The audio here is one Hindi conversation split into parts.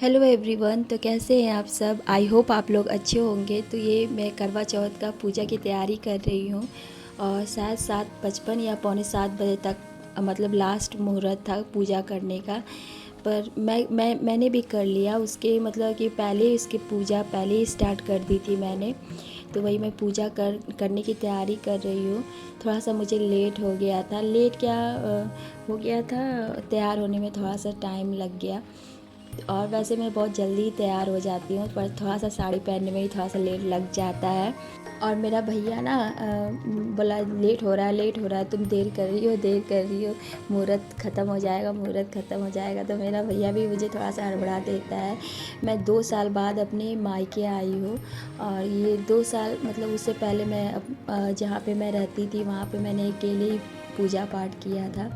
Hello everyone. तो कैसे हैं आप सब? आई होप आप लोग अच्छे होंगे। तो ये मैं करवा चौथ का पूजा की तैयारी कर रही हूँ और शायद 7:55 या पौने 7 बजे तक मतलब लास्ट मुहूर्त था पूजा करने का। पर मैंने भी कर लिया उसके मतलब कि पहले इसकी पूजा पहले ही स्टार्ट कर दी थी मैंने। तो वही मैं पूजा करने की तैयारी कर रही हूँ। थोड़ा सा मुझे लेट हो गया था। लेट क्या हो गया था, तैयार होने में थोड़ा सा टाइम लग गया। और वैसे मैं बहुत जल्दी तैयार हो जाती हूँ, पर थोड़ा सा साड़ी पहनने में ही थोड़ा सा लेट लग जाता है। और मेरा भैया ना बोला लेट हो रहा है, लेट हो रहा है, तुम देर कर रही हो, देर कर रही हो, मुहूर्त ख़त्म हो जाएगा, मुहूर्त ख़त्म हो जाएगा। तो मेरा भैया भी मुझे थोड़ा सा हड़बड़ा देता है। मैं 2 साल बाद अपने मायके आई हूँ और ये 2 साल मतलब उससे पहले मैं जहाँ पे मैं रहती थी वहाँ पे मैंने अकेले ही पूजा पाठ किया था।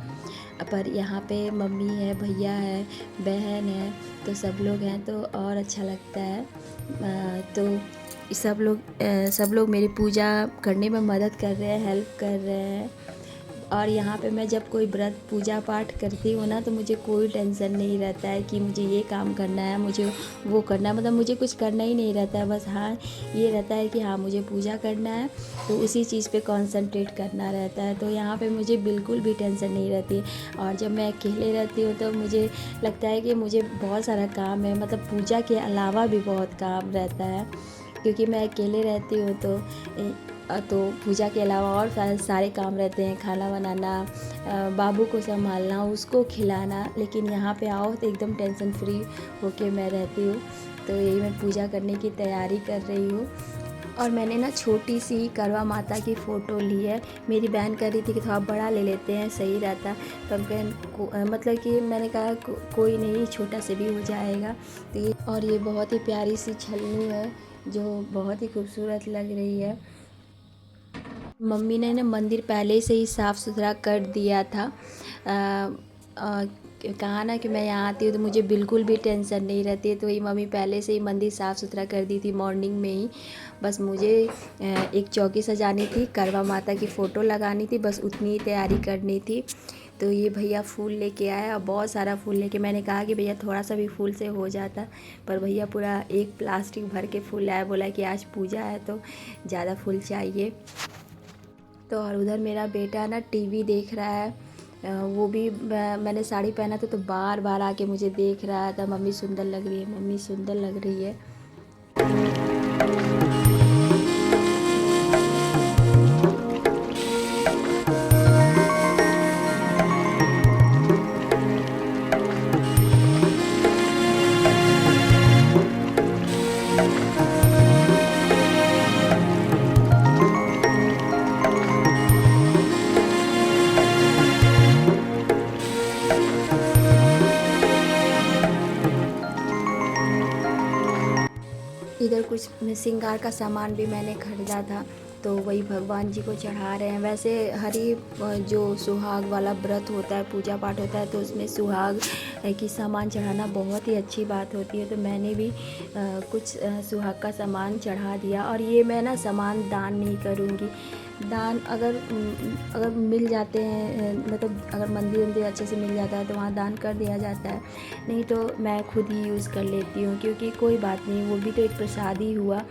पर यहाँ पे मम्मी है, भैया है, बहन है, तो सब लोग हैं तो और अच्छा लगता है। तो सब लोग मेरी पूजा करने में मदद कर रहे हैं, हेल्प कर रहे हैं। और यहाँ पे मैं जब कोई व्रत पूजा पाठ करती हूँ ना तो मुझे कोई टेंशन नहीं रहता है कि मुझे ये काम करना है, मुझे वो करना है, मतलब मुझे कुछ करना ही नहीं रहता है। बस हाँ ये रहता है कि हाँ मुझे पूजा करना है, तो उसी चीज़ पे कंसंट्रेट करना रहता है। तो यहाँ पे मुझे बिल्कुल भी टेंशन नहीं रहती। और जब मैं अकेले रहती हूँ तो मुझे लगता है कि मुझे बहुत सारा काम है, मतलब पूजा के अलावा भी बहुत काम रहता है। क्योंकि मैं अकेले रहती हूँ तो पूजा के अलावा और सारे काम रहते हैं, खाना बनाना, बाबू को संभालना, उसको खिलाना। लेकिन यहाँ पे आओ तो एकदम टेंशन फ्री होके मैं रहती हूँ। तो यही मैं पूजा करने की तैयारी कर रही हूँ। और मैंने ना छोटी सी करवा माता की फ़ोटो ली है। मेरी बहन कह रही थी कि थोड़ा बड़ा ले लेते हैं, सही रहता। पर बहन को मतलब कि मैंने कहा कोई नहीं, छोटा से भी हो जाएगा। तो ये बहुत ही प्यारी सी छलनी है जो बहुत ही खूबसूरत लग रही है। मम्मी ने ना मंदिर पहले से ही साफ़ सुथरा कर दिया था। कहा ना कि मैं यहाँ आती हूँ तो मुझे बिल्कुल भी टेंशन नहीं रहती है। तो ये मम्मी पहले से ही मंदिर साफ़ सुथरा कर दी थी मॉर्निंग में ही। बस मुझे एक चौकी सजानी थी, करवा माता की फ़ोटो लगानी थी, बस उतनी ही तैयारी करनी थी। तो ये भैया फूल लेके आया और बहुत सारा फूल लेके, मैंने कहा कि भैया थोड़ा सा भी फूल से हो जाता, पर भैया पूरा एक प्लास्टिक भर के फूल लाया। बोला कि आज पूजा है तो ज़्यादा फूल चाहिए। तो और उधर मेरा बेटा ना टीवी देख रहा है। वो भी मैंने साड़ी पहना था तो बार बार आके मुझे देख रहा था, मम्मी सुंदर लग रही है, मम्मी सुंदर लग रही है। इधर कुछ श्रृंगार का सामान भी मैंने खरीदा था, तो वही भगवान जी को चढ़ा रहे हैं। वैसे जो सुहाग वाला व्रत होता है, पूजा पाठ होता है, तो उसमें सुहाग की सामान चढ़ाना बहुत ही अच्छी बात होती है। तो मैंने भी कुछ सुहाग का सामान चढ़ा दिया। और ये मैं ना सामान दान नहीं करूँगी। दान अगर मिल जाते हैं, मतलब अगर मंदिर वंदिर अच्छे से मिल जाता है तो वहाँ दान कर दिया जाता है, नहीं तो मैं खुद ही यूज़ कर लेती हूँ। क्योंकि कोई बात नहीं, वो भी तो एक प्रसाद ही हुआ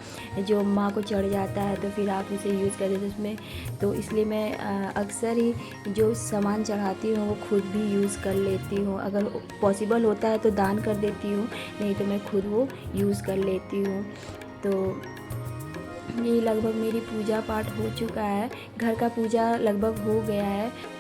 जो माँ को चढ़ जाता है, तो फिर आप उसे यूज़ कर देते उसमें। तो इसलिए मैं अक्सर ही जो सामान चढ़ाती हूँ वो खुद भी यूज़ कर लेती हूँ। अगर पॉसिबल होता है तो दान कर देती हूँ, नहीं तो मैं खुद वो यूज़ कर लेती हूँ। तो ये लगभग मेरी पूजा पाठ हो चुका है, घर का पूजा लगभग हो गया है।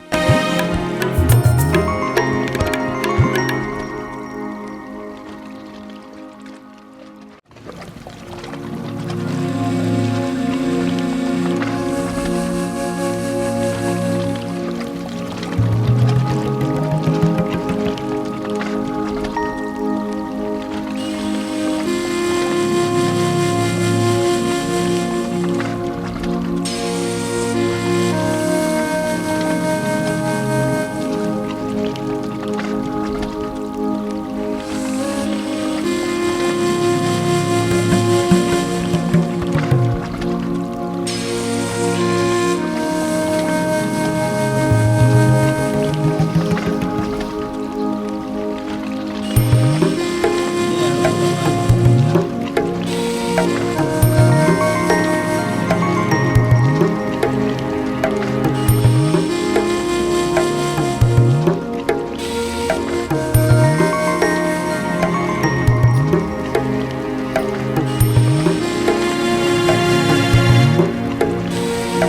पहले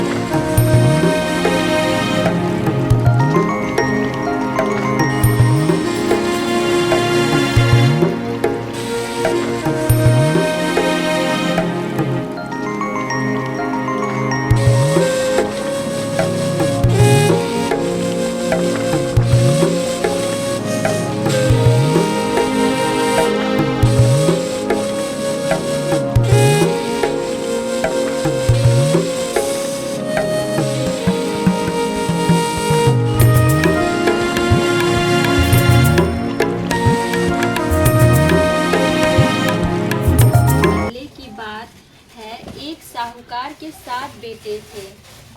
की बात है, एक साहूकार के 7 बेटे थे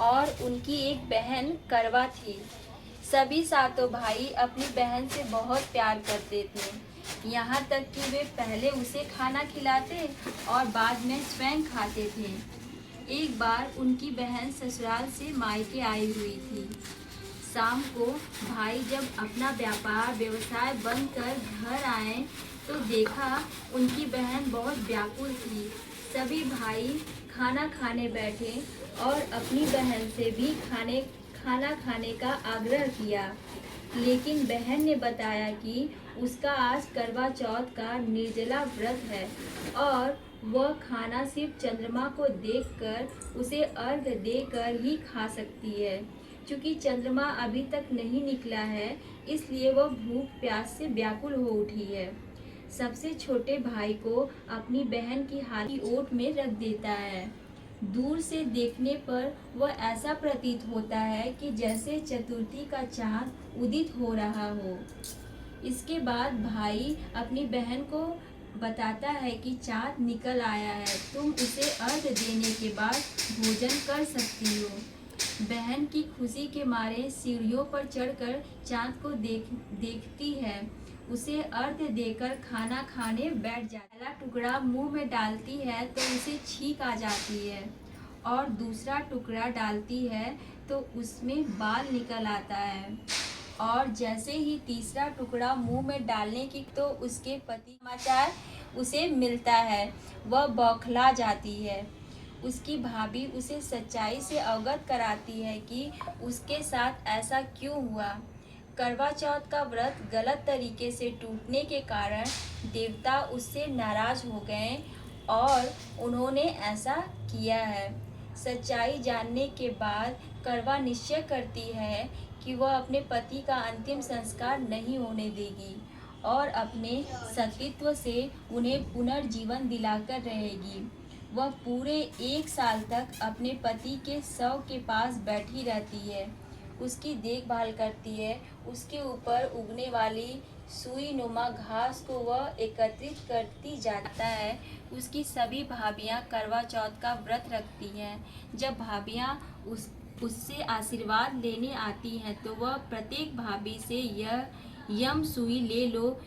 और उनकी एक बहन करवा थी। सभी सातों भाई अपनी बहन से बहुत प्यार करते थे, यहाँ तक कि वे पहले उसे खाना खिलाते और बाद में स्वयं खाते थे। एक बार उनकी बहन ससुराल से मायके आई हुई थी। शाम को भाई जब अपना व्यवसाय बंद कर घर आए तो देखा उनकी बहन बहुत व्याकुल थी। सभी भाई खाना खाने बैठे और अपनी बहन से भी खाना खाने का आग्रह किया, लेकिन बहन ने बताया कि उसका आज करवा चौथ का निर्जला व्रत है और वह खाना सिर्फ चंद्रमा को देखकर उसे अर्घ्य देकर ही खा सकती है। चूँकि चंद्रमा अभी तक नहीं निकला है, इसलिए वह भूख प्यास से व्याकुल हो उठी है। सबसे छोटे भाई को अपनी बहन की हाथ की ओट में रख देता है। दूर से देखने पर वह ऐसा प्रतीत होता है कि जैसे चतुर्थी का चाँद उदित हो रहा हो। इसके बाद भाई अपनी बहन को बताता है कि चाँद निकल आया है, तुम उसे अर्घ्य देने के बाद भोजन कर सकती हो। बहन की खुशी के मारे सीढ़ियों पर चढ़कर चाँद को देखती है, उसे अर्घ्य देकर खाना खाने बैठ जाती है। पहला टुकड़ा मुंह में डालती है तो उसे छींक आ जाती है और दूसरा टुकड़ा डालती है तो उसमें बाल निकल आता है और जैसे ही तीसरा टुकड़ा मुंह में डालने की तो उसके पति समाचार उसे मिलता है, वह बौखला जाती है। उसकी भाभी उसे सच्चाई से अवगत कराती है कि उसके साथ ऐसा क्यों हुआ। करवा चौथ का व्रत गलत तरीके से टूटने के कारण देवता उससे नाराज हो गए और उन्होंने ऐसा किया है। सच्चाई जानने के बाद करवा निश्चय करती है कि वह अपने पति का अंतिम संस्कार नहीं होने देगी और अपने सतीत्व से उन्हें पुनर्जीवन दिलाकर रहेगी। वह पूरे 1 साल तक अपने पति के शव के पास बैठी रहती है, उसकी देखभाल करती है, उसके ऊपर उगने वाली सुई नुमा घास को वह एकत्रित करती जाता है। उसकी सभी भाभियाँ करवा चौथ का व्रत रखती हैं। जब भाभियाँ उससे आशीर्वाद लेने आती हैं तो वह प्रत्येक भाभी से यह यम सुई ले लो,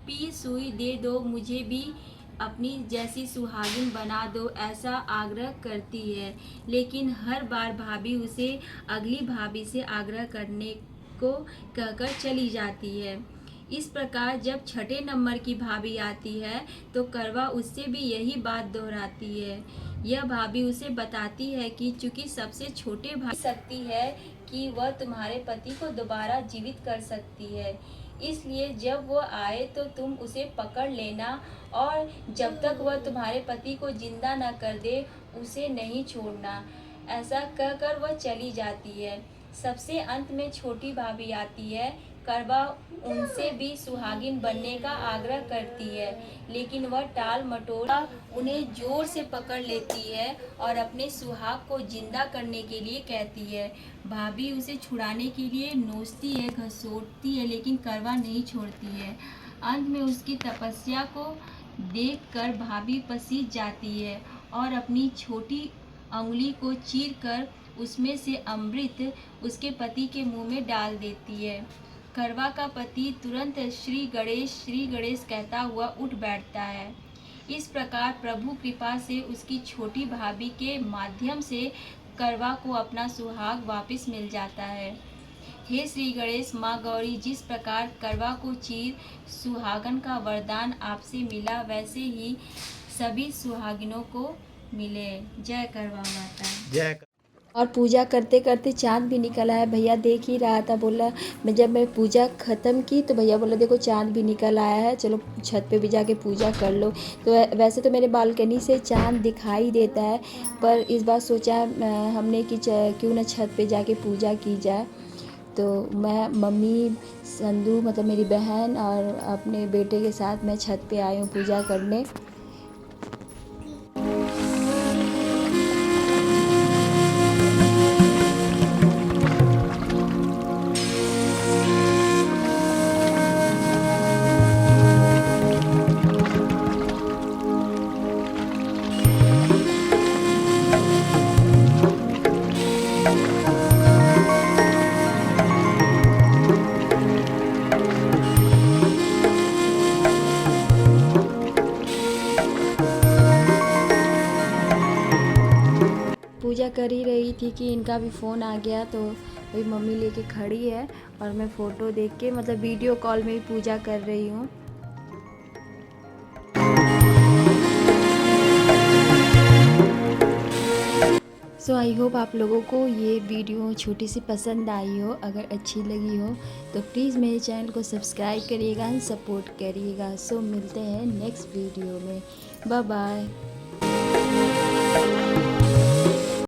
पी सुई दे दो, मुझे भी अपनी जैसी सुहागिन बना दो, ऐसा आग्रह करती है। लेकिन हर बार भाभी उसे अगली भाभी से आग्रह करने को कहकर चली जाती है। इस प्रकार जब छठे नंबर की भाभी आती है तो करवा उससे भी यही बात दोहराती है। यह भाभी उसे बताती है कि चूंकि सबसे छोटे भाई सकती है कि वह तुम्हारे पति को दोबारा जीवित कर सकती है, इसलिए जब वह आए तो तुम उसे पकड़ लेना और जब तक वह तुम्हारे पति को जिंदा न कर दे उसे नहीं छोड़ना। ऐसा कहकर वह चली जाती है। सबसे अंत में छोटी भाभी आती है। करवा उनसे भी सुहागिन बनने का आग्रह करती है, लेकिन वह टाल मटोल उन्हें जोर से पकड़ लेती है और अपने सुहाग को जिंदा करने के लिए कहती है। भाभी उसे छुड़ाने के लिए नोचती है, घसीटती है, लेकिन करवा नहीं छोड़ती है। अंत में उसकी तपस्या को देखकर भाभी पसीज जाती है और अपनी छोटी अंगुली को चीरकर उसमें से अमृत उसके पति के मुंह में डाल देती है। करवा का पति तुरंत श्री गणेश कहता हुआ उठ बैठता है। इस प्रकार प्रभु कृपा से उसकी छोटी भाभी के माध्यम से करवा को अपना सुहाग वापस मिल जाता है। हे श्री गणेश, माँ गौरी, जिस प्रकार करवा को चीर सुहागन का वरदान आपसे मिला, वैसे ही सभी सुहागिनों को मिले। जय करवा माता। जय और पूजा करते करते चाँद भी निकल आया। भैया देख ही रहा था, बोला मैं पूजा ख़त्म की तो भैया बोला देखो चाँद भी निकल आया है, चलो छत पे भी जाके पूजा कर लो। तो वैसे तो मेरे बालकनी से चाँद दिखाई देता है, पर इस बार सोचा हमने कि क्यों ना छत पे जाके पूजा की जाए। तो मैं, मम्मी, संधू मतलब मेरी बहन और अपने बेटे के साथ मैं छत पे आई हूँ पूजा करने। पूजा कर ही रही थी कि इनका भी फ़ोन आ गया, तो वही मम्मी लेके खड़ी है और मैं फ़ोटो देख के मतलब वीडियो कॉल में ही पूजा कर रही हूँ। सो आई होप आप लोगों को ये वीडियो छोटी सी पसंद आई हो। अगर अच्छी लगी हो तो प्लीज़ मेरे चैनल को सब्सक्राइब करिएगा एंड सपोर्ट करिएगा। सो मिलते हैं नेक्स्ट वीडियो में। Bye bye.